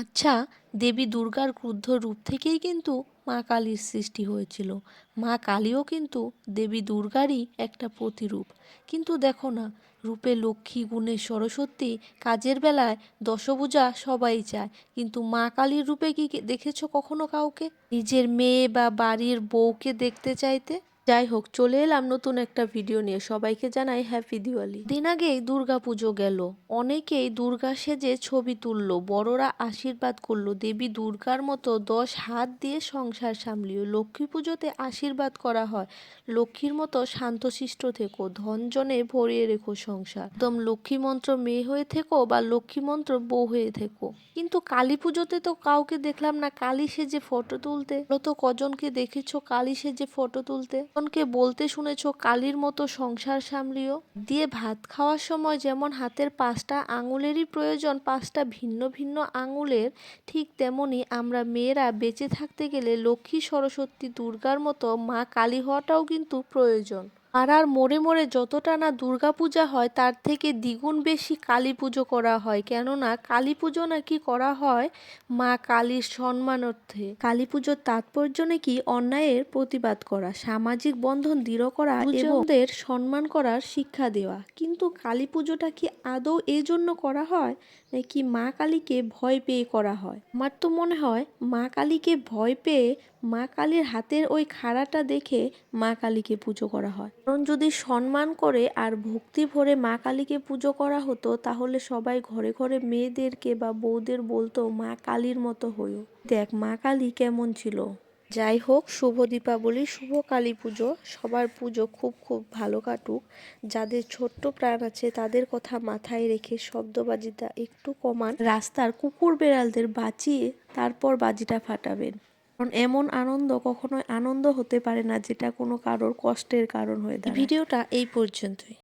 আচ্ছা, দেবী দুর্গার ক্রুদ্ধ রূপ থেকেই কিন্তু মা কালীর সৃষ্টি হয়েছিল। মা কালীও কিন্তু দেবী দুর্গারই একটা প্রতিরূপ। কিন্তু দেখো না, রূপে লক্ষ্মী, গুণে সরস্বতী, কাজের বেলায় দশভুজা সবাই চায়, কিন্তু মা কালীর রূপে কি দেখেছো কখনো কাউকে নিজের মেয়ে বা বাড়ির বউকে দেখতে চাইতে? যাই হোক, চলে এলাম নতুন একটা ভিডিও নিয়ে। সবাইকে জানাই হ্যাপি দিওয়ালি। দিন আগেই দুর্গা পুজো গেল। অনেকেই দুর্গা সেজে ছবি তুললো, বড়রা আশীর্বাদ করলো, দেবী দুর্গার মতো 10 হাত দিয়ে সংসার সামলিও। লক্ষ্মী পুজোতে আশীর্বাদ করা হয়, লক্ষ্মীর মতো শান্তশিষ্ট থেকো, ধনজনে ভরিয়ে রেখো সংসার, একদম লক্ষ্মী মন্ত্র মেয়ে হয়ে থেকো বা লক্ষ্মী মন্ত্র বউ হয়ে থেকো। কিন্তু কালী পুজোতে তো কাউকে দেখলাম না কালী সেজে ফটো তুলতে। তো কজনকে দেখেছো কালী সেজে ফটো তুলতে? কজনকে বলতে শুনেছো কালীর মতো সংসার সামলিও? দিয়ে ভাত খাওয়ার সময় যেমন হাতের 5টা আঙুলেরই প্রয়োজন, 5টা ভিন্ন ভিন্ন আঙুলের, ঠিক তেমনি আমরা মেয়েরা বেঁচে থাকতে গেলে লক্ষ্মী, সরস্বতী, দুর্গার মতো মা কালী হওয়াটাও কিন্তু প্রয়োজন। পাড়ার মোড়ে মোড়ে যতটা না দুর্গা পূজা হয়, তার থেকে দ্বিগুণ বেশি কালী পুজো করা হয়। কেননা কালী পুজো নাকি করা হয় মা কালীর সম্মানার্থে। কালী পুজোর তাৎপর্য নাকি অন্যায়ের প্রতিবাদ করা, সামাজিক বন্ধন দৃঢ় করা এবং দের সম্মান করার শিক্ষা দেওয়া। কিন্তু কালী পুজোটা কি আদৌ এই জন্য করা হয়, নাকি মা কালীকে ভয় পেয়ে করা হয়? আমার তো মনে হয় মা কালীকে ভয় পেয়ে, মা কালীর হাতের ওই খাড়াটা দেখে মা কালীকে পুজো করা হয়। কারণ যদি সম্মান করে আর ভক্তি ভরে মা কালীকে পুজো করা হতো, তাহলে সবাই ঘরে ঘরে মেয়েদেরকে বা বউদের বলতো মা কালীর মতো হইও, দেখ মা কালী কেমন ছিল। যাই হোক, শুভ দীপাবলি, শুভ কালী পুজো। সবার পুজো খুব খুব ভালো কাটুক। যাদের ছোট্ট প্রাণ আছে তাদের কথা মাথায় রেখে শব্দবাজিটা একটু কমান, রাস্তার কুকুর বেড়ালদের বাঁচিয়ে তারপর বাজিটা ফাটাবেন। কারণ এমন আনন্দ কখনোই আনন্দ হতে পারে না যেটা কোনো কারোর কষ্টের কারণ হয়ে দাঁড়ায়। ভিডিওটা এই পর্যন্তই।